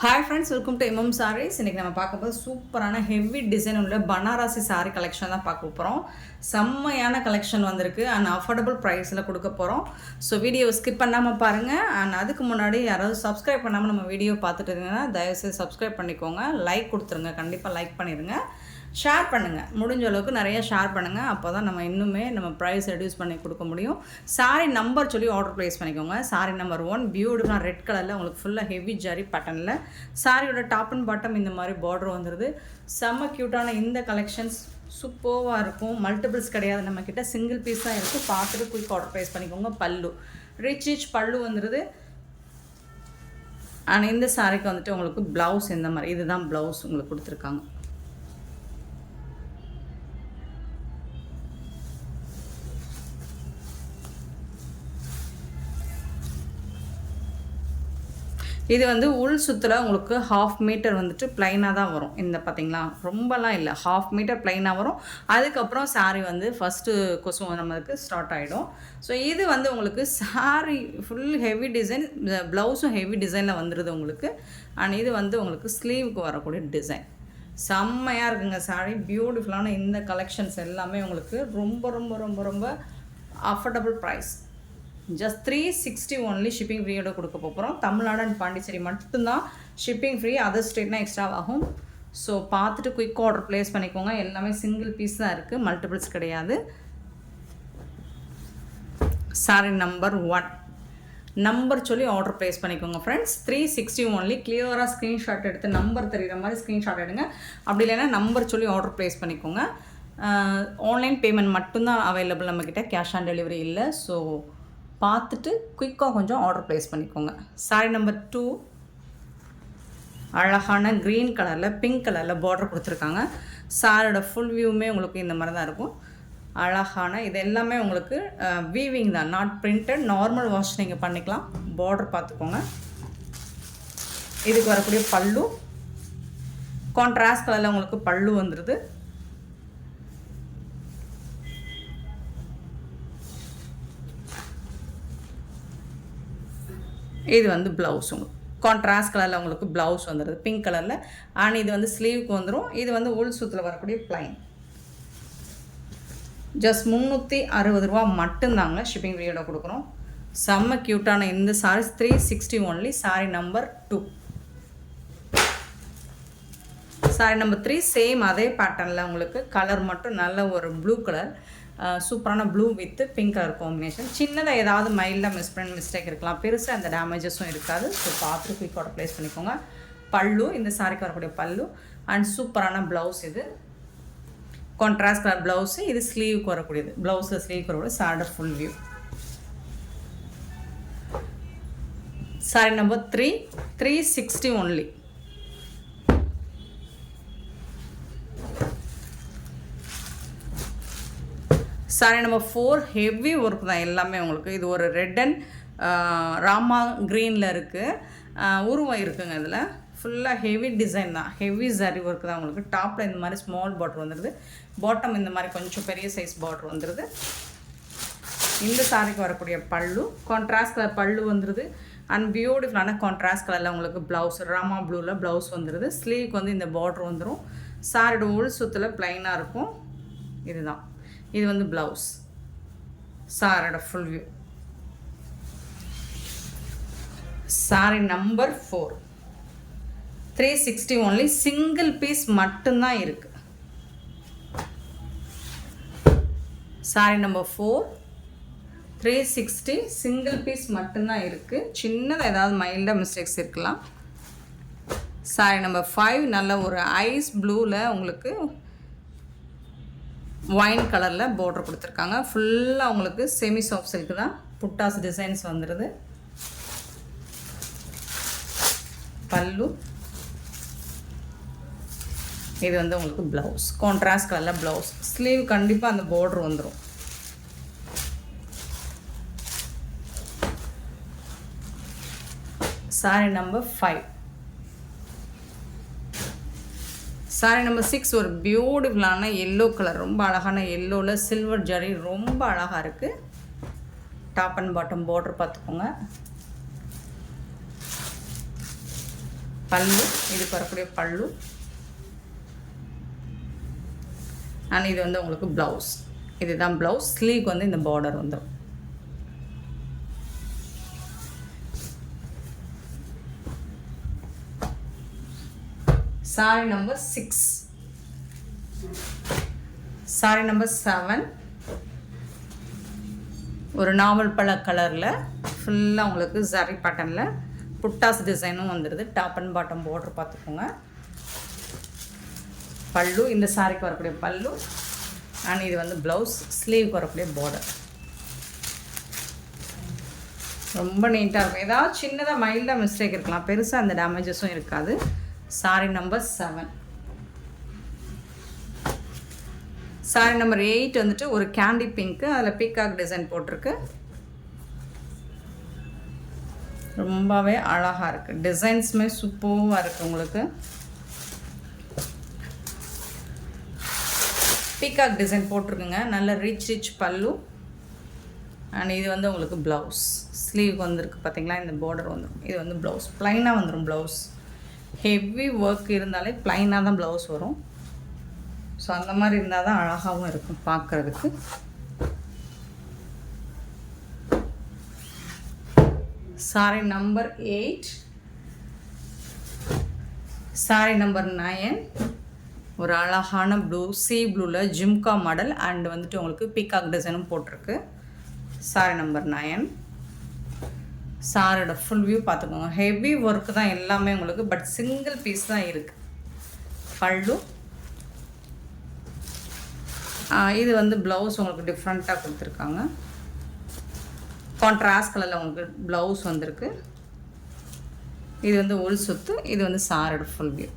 Hi friends, welcome to MM Saris. இன்றைக்கி நம்ம பார்க்க போது சூப்பரான ஹெவி டிசைன் உள்ள பனாரசி சாரீ கலெக்ஷன் தான் பார்க்க போகிறோம். செம்மையான கலெக்ஷன் வந்திருக்கு அண்ட் அஃபோர்டபுள் ப்ரைஸில் கொடுக்க போகிறோம். ஸோ வீடியோ ஸ்கிப் பண்ணாமல் பாருங்கள். அண்ட் அதுக்கு முன்னாடி யாராவது சப்ஸ்கிரைப் பண்ணாமல் நம்ம வீடியோ பார்த்துட்டு இருந்தீங்கன்னா தயவுசெய்து சப்ஸ்கிரைப் பண்ணிக்கோங்க, லைக் கொடுத்துருங்க, கண்டிப்பாக லைக் பண்ணிடுங்க, ஷேர் பண்ணுங்கள், முடிஞ்ச அளவுக்கு நிறைய ஷேர் பண்ணுங்கள். அப்போ தான் நம்ம இன்னுமே நம்ம ப்ரைஸ் ரெடியூஸ் பண்ணி கொடுக்க முடியும். சாரீ நம்பர் சொல்லி ஆர்டர் ப்ளேஸ் பண்ணிக்கோங்க. சாரீ நம்பர் 1 பியூட்டிஃபுல்லாக ரெட் கலரில் உங்களுக்கு ஃபுல்லாக ஹெவி ஜரி பட்டனில் சாரியோட டாப் அண்ட் பாட்டம் இந்த மாதிரி பார்டர் வந்துடுது. செம்ம க்யூட்டான இந்த கலெக்ஷன்ஸ் சூப்பராக இருக்கும். மல்டிபிள்ஸ் கிடையாது, நம்மக்கிட்ட சிங்கிள் பீஸ் தான் இருக்குது. பார்த்துட்டு குயிக் ஆர்டர் ப்ளேஸ் பண்ணிக்கோங்க. பல்லு ரிச் பல்லு வந்துடுது. ஆனால் இந்த சாரிக்கு வந்துட்டு உங்களுக்கு ப்ளவுஸ் இந்த மாதிரி இதுதான் ப்ளவுஸ் உங்களுக்கு கொடுத்துருக்காங்க. இது வந்து உள் சுற்றுல உங்களுக்கு 1/2 மீட்டர் வந்துட்டு ப்ளைனாக தான் வரும். இந்த பார்த்திங்களா, ரொம்பலாம் இல்லை, 1/2 மீட்டர் ப்ளைனாக வரும். அதுக்கப்புறம் சாரீ வந்து ஃபஸ்ட்டு கொசும் நம்மளுக்கு ஸ்டார்ட் ஆகிடும். ஸோ இது வந்து உங்களுக்கு சாரீ ஃபுல் ஹெவி டிசைன், ப்ளவுஸும் ஹெவி டிசைனில் வந்துடுது உங்களுக்கு. அண்ட் இது வந்து உங்களுக்கு ஸ்லீவுக்கு வரக்கூடிய டிசைன் செம்மையாக இருக்குங்க. சாரீ பியூட்டிஃபுல்லான இந்த கலெக்ஷன்ஸ் எல்லாமே உங்களுக்கு ரொம்ப ரொம்ப ரொம்ப ரொம்ப affordable price. Just 360 only shipping ஃப்ரீயோட கொடுக்க போகிறோம். தமிழ்நாடு அண்ட் பாண்டிச்சேரி மட்டும்தான் ஷிப்பிங் ஃப்ரீ, அதர் ஸ்டேட்னா எக்ஸ்ட்ரா ஆகும். ஸோ பார்த்துட்டு குயிக் ஆர்டர் ப்ளேஸ் பண்ணிக்கோங்க. எல்லாமே சிங்கிள் பீஸ் தான் இருக்குது, மல்டிபிள்ஸ் கிடையாது. சாரி நம்பர் 1 நம்பர் சொல்லி ஆர்டர் ப்ளேஸ் பண்ணிக்கோங்க ஃப்ரெண்ட்ஸ். 360 ஒன்லி. கிளியராக ஸ்க்ரீன்ஷாட் எடுத்து நம்பர் தெரிகிற மாதிரி ஸ்க்ரீன்ஷாட் எடுங்க. அப்படி இல்லைன்னா நம்பர் சொல்லி ஆர்டர் ப்ளேஸ் பண்ணிக்கோங்க. ஆன்லைன் பேமெண்ட் மட்டும்தான் அவைலபிள் நம்மக்கிட்ட, கேஷ் ஆன் டெலிவரி இல்லை. ஸோ பார்த்துட்டு குயிக்காக கொஞ்சம் ஆர்டர் ப்ளேஸ் பண்ணிக்கோங்க. சாரி நம்பர் 2 அழகான க்ரீன் கலரில் பிங்க் கலரில் பார்டர் கொடுத்துருக்காங்க. சாரியோட ஃபுல் வியூமே உங்களுக்கு இந்த மாதிரி தான் இருக்கும். அழகான இது எல்லாமே உங்களுக்கு வீவிங் தான், நாட் பிரிண்டட். நார்மல் வாஷ் நீங்கள் பண்ணிக்கலாம். பார்டர் பார்த்துக்கோங்க. இதுக்கு வரக்கூடிய பல்லு கான்ட்ராஸ்ட் கலரில் உங்களுக்கு பல்லு வந்துடுது. இது வந்து ப்ளவுஸ் உங்களுக்கு கான்ட்ராஸ்ட் கலரில் உங்களுக்கு ப்ளவுஸ் வந்துடுது பிங்க் கலரில். அண்ட் இது வந்து ஸ்லீவுக்கு வந்துடும். இது வந்து உள் சுற்றில் வரக்கூடிய ப்ளைன். ஜஸ்ட் 360 ரூபா மட்டும்தாங்க ஷிப்பிங் ஃப்ரீயோட கொடுக்குறோம். செம்ம க்யூட்டான இந்த saris 360 only. Sari number 2. Sari number 3 same அதே பேட்டர்னில் உங்களுக்கு கலர் மட்டும் நல்ல ஒரு ப்ளூ கலர், சூப்பரான blue with pink colour combination. சின்னதாக ஏதாவது மைல்டாக மிஸ்டேக் இருக்கலாம், பெருசாக அந்த டேமேஜஸும் இருக்காது. ஸோ பார்த்துட்டு குயிக் ஆர்டர் ப்ளேஸ் பண்ணிக்கோங்க. பல்லு இந்த சாரிக்கு வரக்கூடிய பல்லு அண்ட் சூப்பரான ப்ளவுஸ். இது கான்ட்ராஸ்ட் கலர் ப்ளவுஸு. இது ஸ்லீவுக்கு வரக்கூடியது, ப்ளவுஸில் ஸ்லீவுக்கு வரக்கூடிய சாரியோட full view. Sari number 3 360 only. Sari number 4 heavy work தான் எல்லாமே உங்களுக்கு. இது ஒரு ரெட் அண்ட் ராமா க்ரீனில் இருக்குது, உருவம் இருக்குங்க. இதில் ஃபுல்லாக ஹெவி டிசைன் தான், ஹெவி ஜரி ஒர்க் தான் உங்களுக்கு. டாப்பில் இந்த மாதிரி ஸ்மால் பார்டர் வந்துடுது, பாட்டம் இந்த மாதிரி கொஞ்சம் பெரிய சைஸ் பார்டர் வந்துடுது. இந்த சாரிக்கு வரக்கூடிய பல்லு கான்ட்ராஸ்ட் கலர் பல்லு வந்துடுது. அண்ட் பியூட்டிஃபுல்லான கான்ட்ராஸ்ட் கலரில் உங்களுக்கு ப்ளவுஸ் ராமா ப்ளூவில் ப்ளவுஸ் வந்துடுது. ஸ்லீவுக்கு வந்து இந்த பார்டர் வந்துடும். சாரியோட உள் சுற்றில் ப்ளைனாக இருக்கும். இதுதான், இது வந்து ப்ளவுஸ். சாரியோட full view. Sari number 4 360 only. Single piece மட்டும்தான் இருக்குது. சாரி நம்பர் 4 360 சிங்கிள் பீஸ் மட்டும்தான் இருக்குது. சின்னதாக ஏதாவது மைல்டாக மிஸ்டேக்ஸ் இருக்கலாம். சாரி நம்பர் 5 நல்ல ஒரு ஐஸ் ப்ளூவில் உங்களுக்கு ஒயின் கலரில் பார்டர் கொடுத்துருக்காங்க. ஃபுல்லாக உங்களுக்கு செமி சாஃப்ட் சில்க் தான், புட்டாஸ் டிசைன்ஸ் வந்துடுது. பல்லு இது வந்து உங்களுக்கு ப்ளவுஸ் கான்ட்ராஸ்ட் கலரில் ப்ளவுஸ். ஸ்லீவ் கண்டிப்பாக அந்த பார்டர் வந்துடும். Sorry number 5. சாரி நம்பர் 6 ஒரு பியூட்டிஃபுல்லான எல்லோ கலர், ரொம்ப அழகான எல்லோவில் சில்வர் ஜரி ரொம்ப அழகாக இருக்குது. டாப் அண்ட் பாட்டம் பார்டர் பார்த்துக்கோங்க. பல்லு, இதுக்கு வரக்கூடிய பல்லு. அண்ட் இது வந்து உங்களுக்கு ப்ளவுஸ். இதுதான் ப்ளவுஸ். ஸ்லீவ் வந்து இந்த பார்டர் வந்துடும். Sorry number 6. Sorry number 7. ஒரு நாவல் பழ கலரில் ஃபுல்லாக உங்களுக்கு ஜரி பேட்டர்னில் புட்டாஸ் டிசைனும் வந்துடுது. டாப் அண்ட் பாட்டம் பார்டர் பார்த்துக்கோங்க. பல்லு, இந்த சாரிக்கு வரக்கூடிய பல்லு. அண்ட் இது வந்து ப்ளவுஸ். ஸ்லீவுக்கு வரக்கூடிய பார்டர். ரொம்ப நீட்டாக இருக்கும். ஏதாவது சின்னதாக மைல்டாக மிஸ்டேக் இருக்கலாம், பெருசாக அந்த டேமேஜஸும் இருக்காது. Sorry number 7. சாரி நம்பர் 8 வந்துட்டு ஒரு கேண்டி பிங்க்கு, அதில் பீகாக் டிசைன் போட்டிருக்கு. ரொம்பவே அழகாக இருக்குது. டிசைன்ஸுமே சூப்பராக இருக்குது. உங்களுக்கு பீகாக் டிசைன் போட்டிருக்குங்க. நல்ல ரிச் பல்லு. அண்ட் இது வந்து உங்களுக்கு ப்ளவுஸ். ஸ்லீவ் வந்துருக்கு பார்த்தீங்களா, இந்த பார்டர் வந்துடும். இது வந்து ப்ளவுஸ். ப்ளைனாக வந்துடும் ப்ளவுஸ். ஹெவி ஒர்க் இருந்தாலே ப்ளைனாக தான் ப்ளவுஸ் வரும். ஸோ அந்த மாதிரி இருந்தால் தான் அழகாகவும் இருக்கும் பார்க்குறதுக்கு. Sorry number 8. Sorry number 9. ஒரு அழகான ப்ளூ, சீ ப்ளூவில் ஜிம்கா மாடல் அண்ட் வந்துட்டு உங்களுக்கு பீகாக் டிசைனும் போட்டிருக்கு. Sorry number 9. சாரியோட ஃபுல் வியூ பார்த்துக்கோங்க. ஹெவி ஒர்க்கு தான் எல்லாமே உங்களுக்கு, பட் சிங்கிள் பீஸ் தான் இருக்குது. பல்லு, இது வந்து ப்ளவுஸ் உங்களுக்கு டிஃப்ரெண்ட்டாக கொடுத்துருக்காங்க. கான்ட்ராஸ்ட் கலரில் உங்களுக்கு ப்ளவுஸ் வந்திருக்கு. இது வந்து உள் சுத்து. இது வந்து சாரியோட full view.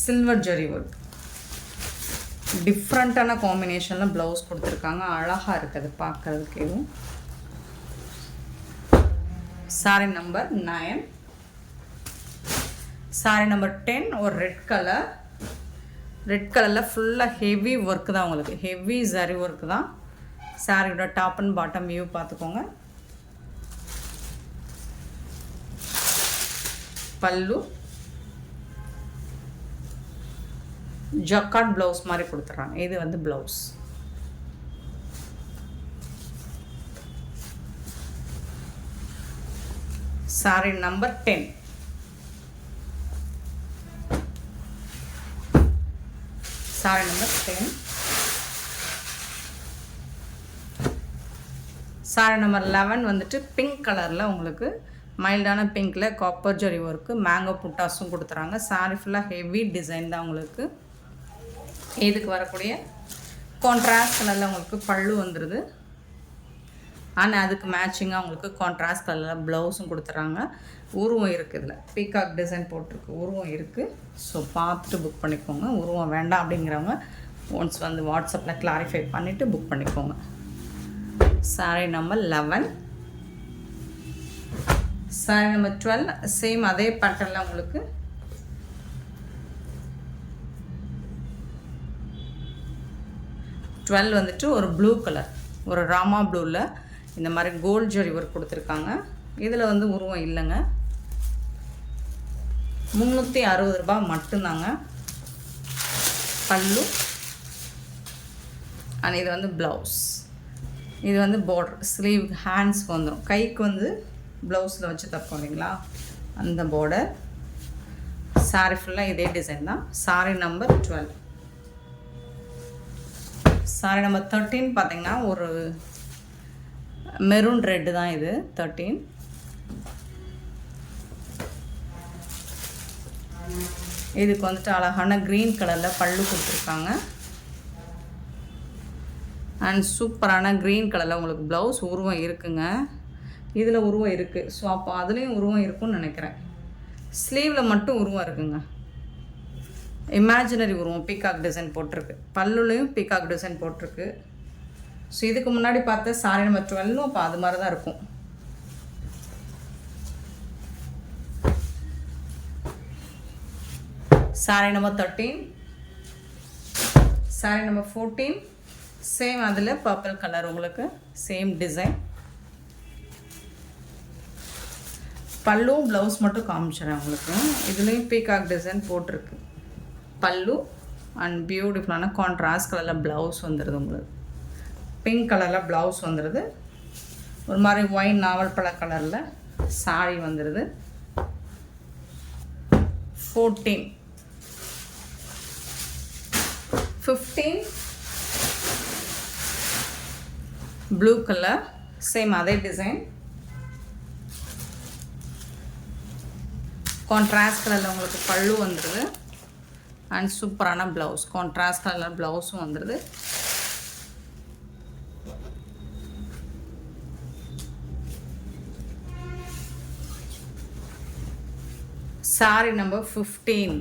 Silver zari work, டிஃப்ரெண்ட்டான காம்பினேஷனில் ப்ளவுஸ் கொடுத்துருக்காங்க. அழகாக இருக்குது பார்க்குறதுக்கு. இதுவும் சாரி நம்பர் 9. சாரி நம்பர் 10 ஒரு ரெட் கலர். ரெட் கலரில் ஃபுல்லாக ஹெவி ஒர்க்கு தான் உங்களுக்கு. ஹெவி ஜரி ஒர்க்கு தான். சாரியோட டாப் அண்ட் பாட்டம் வியூ பார்த்துக்கோங்க. பல்லு, ஜக்கார்ட் ப்ளவுஸ் மாதிரி கொடுத்துட்றாங்க. இது வந்து blouse. Sorry number 10. Sorry number 10. Sorry number 11 வந்துட்டு பிங்க் கலரில் உங்களுக்கு மைல்டான பிங்க்கில் காப்பர் ஜரி ஒர்க்கு, மேங்கோ புட்டாஸும் கொடுத்துறாங்க. சாரி ஃபுல்லாக ஹெவி டிசைன் தான் உங்களுக்கு. இதுக்கு வரக்கூடிய கான்ட்ராஸ்ட் கலரில் உங்களுக்கு பல்லு வந்துடுது. ஆனால் அதுக்கு மேட்சிங்காக உங்களுக்கு கான்ட்ராஸ்ட் கலரில் ப்ளவுஸும் கொடுத்துட்றாங்க. உருவம் இருக்குது. இதில் பீகாக் டிசைன் போட்டிருக்கு, உருவம் இருக்குது. ஸோ பார்த்துட்டு புக் பண்ணிக்கோங்க. உருவம் வேண்டாம் அப்படிங்கிறவங்க ஒன்ஸ் வந்து வாட்ஸ்அப்பில் கிளாரிஃபை பண்ணிவிட்டு புக் பண்ணிக்கோங்க. Sorry number 11. Sorry number 12 same அதே பேட்டர்னில் உங்களுக்கு வந்துட்டு ஒரு ப்ளூ கலர், ஒரு ராமா ப்ளூவில் இந்த மாதிரி கோல்ட் ஜரி ஒர்க் கொடுத்துருக்காங்க. இதில் வந்து உருவம் இல்லைங்க. 360 ரூபாய் மட்டும்தாங்க. பல்லு அண்ட் இது வந்து ப்ளவுஸ். இது வந்து பார்டர். ஸ்லீவ் ஹேண்ட்ஸ்க்கு வந்துடும். கைக்கு வந்து ப்ளவுஸில் வச்சு தப்போம் இல்லைங்களா, அந்த பார்டர். சாரி ஃபுல்லாக இதே டிசைன் தான். Sorry number 12. சாரி நம்பர் 13 பார்த்திங்கன்னா ஒரு மெரூன் ரெட்டு தான். இது 13. இதுக்கு வந்துட்டு அழகான க்ரீன் கலரில் பல்லு கொடுத்துருக்காங்க. அண்ட் சூப்பரான க்ரீன் கலரில் உங்களுக்கு ப்ளவுஸ். உருவம் இருக்குங்க. இதில் உருவம் இருக்குது. ஸோ அப்போ அதுலேயும் உருவம் இருக்குன்னு நினைக்கிறேன். ஸ்லீவில் மட்டும் உருவம் இருக்குங்க. இமேஜினரி உருவம் பீகாக் டிசைன் போட்டிருக்கு. பல்லுலேயும் பீகாக் டிசைன் போட்டிருக்கு. ஸோ இதுக்கு முன்னாடி பார்த்த சாரி நம்பர் 12 அப்போ அது மாதிரி தான் இருக்கும். Sorry number 13. Sorry number 14 same. அதில் பர்பிள் கலர் உங்களுக்கு சேம் டிசைன். பல்லும் ப்ளவுஸ் மட்டும் காமிச்சிடுறேன் உங்களுக்கு. இதுலேயும் பீகாக் டிசைன் போட்டிருக்கு. பல்லு அண்ட் பியூட்டிஃபுல்லான கான்ட்ராஸ்ட் கலரில் ப்ளவுஸ் வந்துடுது உங்களுக்கு. பிங்க் கலரில் ப்ளவுஸ் வந்துடுது. ஒரு மாதிரி ஒயின் நாவல் பழ கலரில் சாரி வந்துடுது. 14 15 ப்ளூ கலர் சேம் அதே டிசைன். கான்ட்ராஸ்ட் கலரில் உங்களுக்கு பல்லு வந்துடுது அண்ட் சூப்பரான ப்ளவுஸ். கான்ட்ராஸ்ட் கலரில் ப்ளவுஸும் வந்துடுது. Sorry number 15.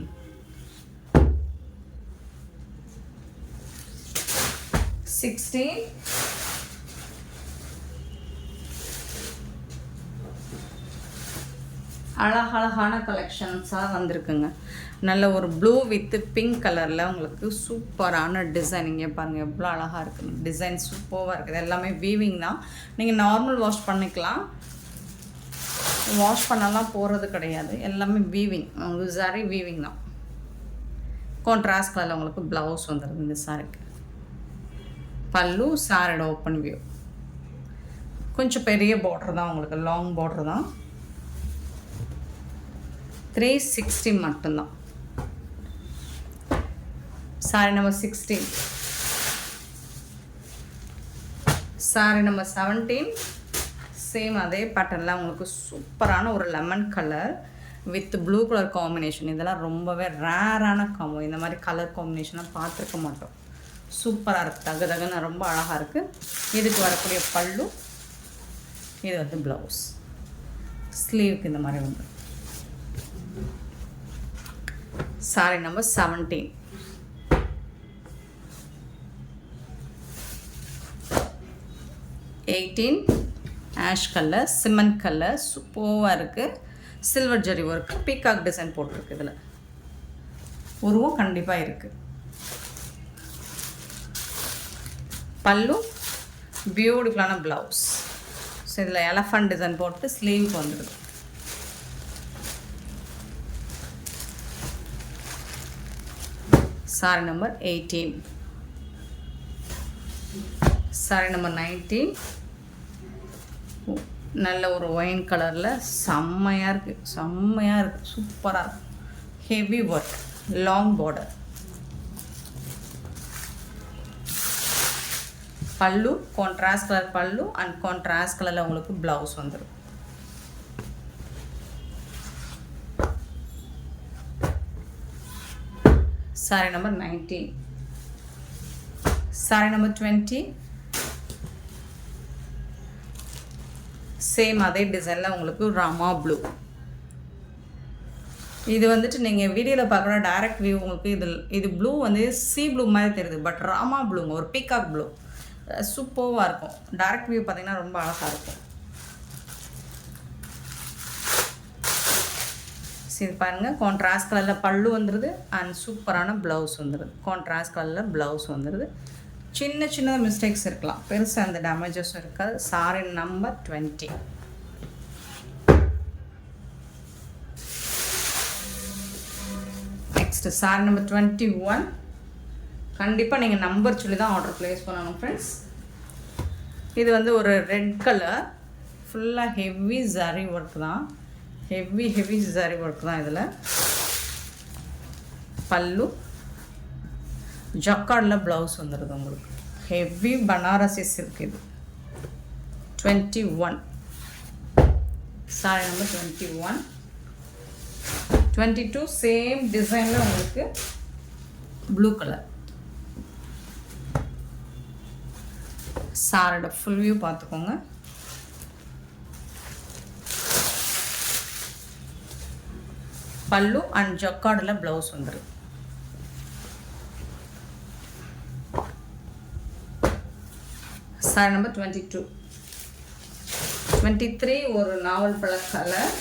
அழகழகான கலெக்ஷன்ஸாக வந்திருக்குங்க. நல்ல ஒரு ப்ளூ வித் பிங்க் கலரில் உங்களுக்கு சூப்பரான டிசைன். இங்கே பாருங்கள் எவ்வளோ அழகாக இருக்குது. டிசைன் சூப்பராக இருக்குது. எல்லாமே வீவிங் தான். நீங்கள் நார்மல் வாஷ் பண்ணிக்கலாம். வாஷ் பண்ணலாம் போகிறது கிடையாது. எல்லாமே வீவிங். உங்களுக்கு சாரி வீவிங் தான். கான்ட்ராஸ்ட் கலரில் உங்களுக்கு ப்ளவுஸ் வந்துடுது இந்த சாரிக்கு. பல்லு சாரியோட ஓப்பன் வியூ. கொஞ்சம் பெரிய பார்டர் தான் உங்களுக்கு. லாங் பார்டர் தான். 360 மட்டும்தான். Sorry number 16. Sorry number 17. Same அதே பேட்டர்னில் உங்களுக்கு சூப்பரான ஒரு lemon colour with blue colour combination. இதெல்லாம் ரொம்பவே ரேரான காம்போ. இந்த மாதிரி கலர் காம்பினேஷனாக பார்த்துருக்க மாட்டோம். சூப்பராக இருக்குது. தகுன்னு ரொம்ப அழகாக இருக்குது. இதுக்கு வரக்கூடிய பல்லு. இது வந்து ப்ளவுஸ். ஸ்லீவுக்கு இந்த மாதிரி வந்து. Sorry number 17. Ash colour, cement colour சூப்பராக இருக்குது. Silver zari work, peacock design போட்டிருக்கு. இதில் உருவம் கண்டிப்பாக இருக்குது. பல்லு பியூட்டிஃபுல்லான ப்ளவுஸ். ஸோ இதில் எலஃபண்ட் டிசைன் போட்டு ஸ்லீவுக்கு வந்துடுது. Sorry number 18. Sorry number 19. நல்ல ஒரு ஒயின் கலரில் செம்மையாக இருக்குது. செம்மையாக இருக்குது. சூப்பராக இருக்குது. Heavy work, long border. பல்லு கான்ட்ராஸ்ட் கலர் பல்லு அண்ட் கான்ட்ராஸ்ட் கலரில் உங்களுக்கு ப்ளவுஸ் வந்துடும். Sorry number 19. Sorry number 20. Same அதே டிசைனில் உங்களுக்கு ராமா ப்ளூ. இது வந்துட்டு நீங்கள் வீடியோவில் பார்க்குற டைரக்ட் வியூ உங்களுக்கு இது ப்ளூ வந்து சி ப்ளூ மாதிரி தெரியுது. பட் ராமா ப்ளூங்க, ஒரு பீகாக் ப்ளூ. சூப்பராக இருக்கும். டைரக்ட் வியூ பார்த்தீங்கன்னா ரொம்ப அழகாக இருக்கும். இது பாருங்கள், கான்ட்ராஸ்ட் கலரில் பல்லு வந்துடுது அண்ட் சூப்பரான ப்ளவுஸ் வந்துடுது. கான்ட்ராஸ்ட் கலரில் ப்ளவுஸ் வந்துடுது. சின்ன சின்ன மிஸ்டேக்ஸ் இருக்கலாம், பெருசாக அந்த டேமேஜஸும் இருக்காது. Sorry number 20. Next sorry number 21. கண்டிப்பாக நீங்கள் நம்பர் சொல்லி தான் ஆர்டர் ப்ளேஸ் பண்ணணும் ஃப்ரெண்ட்ஸ். இது வந்து ஒரு ரெட் கலர், ஃபுல்லாக ஹெவி ஜரி ஒர்க் தான். ஹெவி ஜரி ஒர்க் தான் இதில். பல்லு ஜக்கார்டில் ப்ளவுஸ் வந்துடுது உங்களுக்கு. ஹெவி பனாரசி சில்க் இது. 21. Sorry number 21. 22 சேம் டிசைனில் உங்களுக்கு ப்ளூ கலர். சாரோட ஃபுல் வியூ பார்த்துக்கோங்க. பல்லு அண்ட் ஜக்கார்டில் ப்ளவுஸ் வந்துடும். Sorry number 22. 23 ஒரு நாவல் பழ கலர்.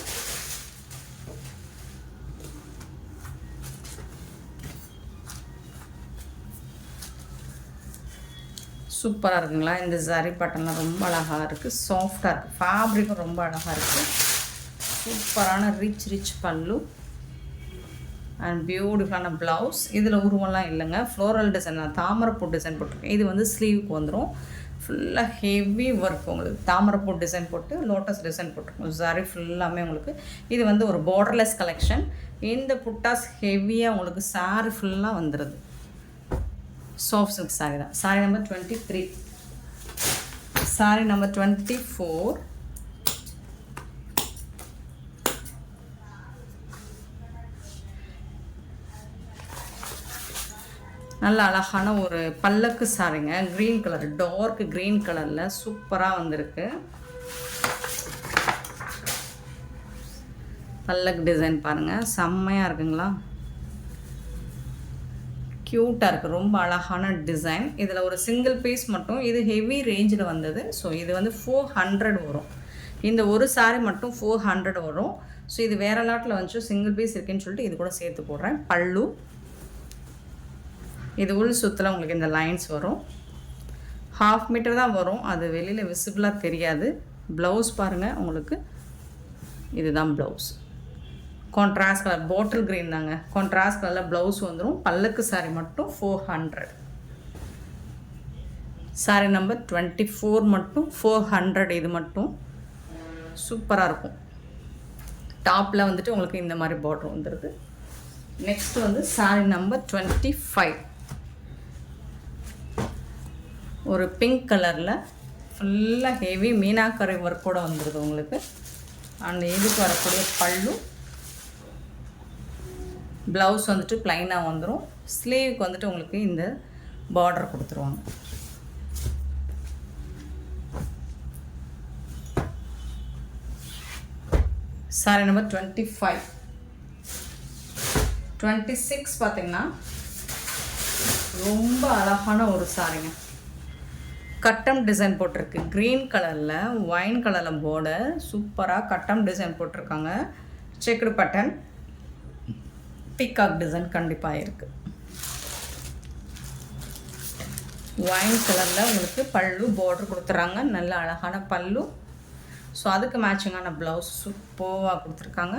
சூப்பராக இருக்குங்களா? இந்த ஜரி பட்டன்லாம் ரொம்ப அழகாக இருக்குது. சாஃப்டாக இருக்குது. ஃபேப்ரிக்கும் ரொம்ப அழகாக இருக்குது. சூப்பரான ரிச் பல்லு அண்ட் பியூட்டிஃபுல்லான ப்ளவுஸ். இதில் உருவம்லாம் இல்லைங்க, ஃப்ளோரல் டிசைன் தான், தாமரைப்பூ டிசைன் போட்டிருக்கேன். இது வந்து ஸ்லீவுக்கு வந்துடும். ஃபுல்லாக ஹெவி ஒர்க் உங்களுக்கு, தாமரைப்பூ டிசைன் போட்டு லோட்டஸ் டிசைன் போட்டிருக்கோம். சாரி ஃபுல்லாமே உங்களுக்கு இது வந்து ஒரு பார்டர்லெஸ் கலெக்ஷன். இந்த புட்டாஸ் ஹெவியாக உங்களுக்கு சாரி ஃபுல்லாக வந்துடுது. சாஃப்ட் சில்க் சாரி தான். Sorry number 23. Sorry number 24. நல்ல அழகான ஒரு பல்லக்கு சாரிங்க, க்ரீன் கலர், டார்க் க்ரீன் கலரில் சூப்பராக வந்திருக்கு. பல்லக்கு டிசைன் பாருங்கள், செம்மையாக இருக்குங்களா, க்யூட்டாக இருக்குது, ரொம்ப அழகான டிசைன். இதில் ஒரு சிங்கிள் பீஸ் மட்டும், இது ஹெவி ரேஞ்சில் வந்தது. ஸோ இது வந்து 400 வரும். இந்த ஒரு சாரி மட்டும் 400 வரும். ஸோ இது வேறு லாட்டில் வந்து சிங்கிள் பீஸ் இருக்குன்னு சொல்லிட்டு இது கூட சேர்த்து போடுறேன். பல்லு இது உள் சுற்றில் உங்களுக்கு இந்த லைன்ஸ் வரும். 1/2 மீட்டர் தான் வரும், அது வெளியில் விசிபிளாக தெரியாது. ப்ளவுஸ் பாருங்கள், உங்களுக்கு இதுதான் blouse. Contrast colour bottle green தாங்க, கான்ட்ராஸ்ட் கலரில் ப்ளவுஸ் வந்துடும். பல்லுக்கு சாரி மட்டும் 400. சாரி நம்பர் 24 மட்டும் 400. இது மட்டும் சூப்பராக இருக்கும். டாப்பில் வந்துட்டு உங்களுக்கு இந்த மாதிரி பார்டர் வந்துடுது. நெக்ஸ்ட் வந்து சாரி நம்பர் 25. ஒரு பிங்க் கலரில் ஃபுல்லாக ஹெவி மீனாக்கரை ஒர்க்கோடு வந்துடுது உங்களுக்கு. அண்ட் இதுக்கு வரக்கூடிய பல்லு, ப்ளவுஸ் வந்துட்டு ப்ளைனாக வந்துடும். ஸ்லீவுக்கு வந்துட்டு உங்களுக்கு இந்த பார்டர் கொடுத்துருவாங்க. Sorry number 25. 26 பார்த்திங்கன்னா ரொம்ப அழகான ஒரு சாரிங்க, கட்டம் டிசைன் போட்டிருக்கு. க்ரீன் கலரில் ஒயின் கலரில் பார்டர், சூப்பராக கட்டம் டிசைன் போட்டிருக்காங்க. செக்குடு பட்டன், பீகாக் டிசைன் கண்டிப்பாக இருக்குது. ஒயின் கலரில் உங்களுக்கு பல்லு பார்டர் கொடுத்துட்றாங்க, நல்ல அழகான பல்லு. ஸோ அதுக்கு மேட்சிங்கான ப்ளவுஸ் சூப்பராக கொடுத்துருக்காங்க.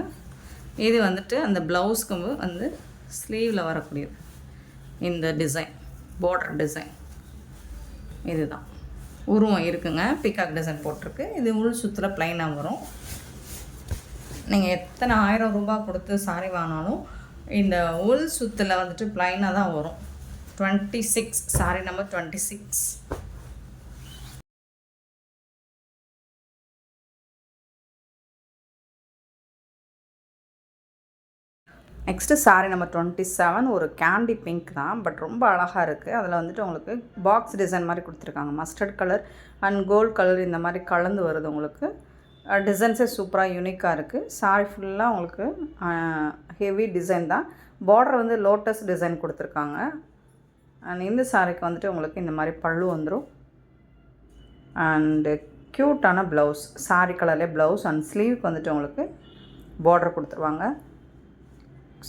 இது வந்துட்டு அந்த ப்ளவுஸ்க்கு வந்து ஸ்லீவில் வரக்கூடியது இந்த டிசைன், பார்டர் டிசைன். இதுதான் உருவம் இருக்குங்க, பீகாக் டிசைன் போட்டிருக்கு. இது உள் சுற்றுல ப்ளைனாக வரும். நீங்கள் எத்தனை 1000 ரூபாய் கொடுத்து சாரி வாங்கினாலும் இந்த உள் சுற்றுல வந்துட்டு ப்ளைனாக தான் வரும். 26 sorry number 26. Next sorry number 27. ஒரு கேண்டி பிங்க் தான், பட் ரொம்ப அழகாக இருக்குது. அதில் வந்துட்டு உங்களுக்கு பாக்ஸ் டிசைன் மாதிரி கொடுத்துருக்காங்க. Mustard colour and gold colour இந்த மாதிரி கலந்து வருது உங்களுக்கு. டிசைன்ஸே சூப்பராக யூனிக்காக இருக்குது. சாரி ஃபுல்லாக உங்களுக்கு ஹெவி டிசைன் தான். பார்டர் வந்து லோட்டஸ் டிசைன் கொடுத்துருக்காங்க. அண்ட் இந்த சாரிக்கு வந்துட்டு உங்களுக்கு இந்த மாதிரி பல்லு வந்துடும். அண்டு க்யூட்டான ப்ளவுஸ், சாரி கலர்லேயே ப்ளவுஸ் அண்ட் ஸ்லீவுக்கு வந்துட்டு உங்களுக்கு பார்டர் கொடுத்துருவாங்க.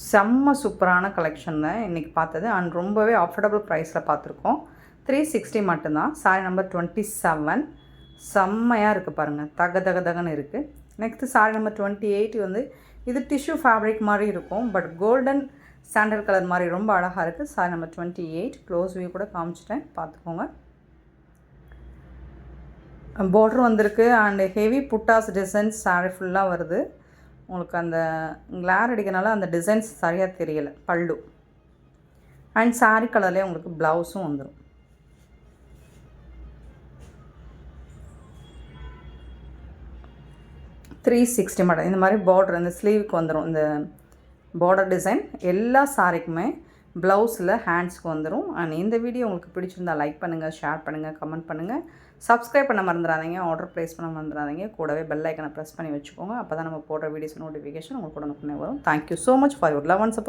செம்ம சூப்பரான கலெக்ஷன் தான் இன்றைக்கி பார்த்தது. அண்ட் ரொம்பவே அஃபோர்டபுள் ப்ரைஸில் பார்த்துருக்கோம். 360 மட்டும்தான். Sorry number 27. செம்மையாக இருக்குது பாருங்கள், தகன்னு இருக்குது. நெக்ஸ்ட்டு சாரி நம்பர் 28 வந்து இது டிஷ்யூ ஃபேப்ரிக் மாதிரி இருக்கும், பட் கோல்டன் சாண்டல் கலர் மாதிரி ரொம்ப அழகாக இருக்குது. Sorry number 28. க்ளோஸ் வியூ கூட காமிச்சிட்டேன், பார்த்துக்கோங்க. பார்டர் வந்திருக்கு and heavy buttas designs sorry ஃபுல்லாக வருது. உங்களுக்கு அந்த கிளார் அடிக்கிறனால அந்த டிசைன்ஸ் சரியாக தெரியலை. பல்லு அண்ட் சாரி கலர்லேயே உங்களுக்கு ப்ளவுஸும் வந்துடும். $360 மட்டும். இந்த மாதிரி பார்டர் இந்த ஸ்லீவுக்கு வந்துடும். இந்த பார்டர் டிசைன் எல்லா சாரிக்குமே ப்ளவுஸில் ஹேண்ட்ஸ்க்கு வந்துடும். அண்ட் இந்த வீடியோ உங்களுக்கு பிடிச்சிருந்தா லைக் பண்ணுங்கள், ஷேர் பண்ணுங்கள், கமெண்ட் பண்ணுங்கள். சப்ஸ்கிரைப் பண்ண மறந்துடாதீங்க, ஆர்டர் ப்ளேஸ் பண்ண மறந்துடாதீங்க. கூடவே பெல் ஐக்கனை ப்ரெஸ் பண்ணி வச்சுக்கோங்க. அப்போ தான் நம்ம போடுற வீடியோஸ் நோட்டிஃபிகேஷன் உங்களுக்கு உடனுக்குடனே வரும். Thank you so much for your love and support.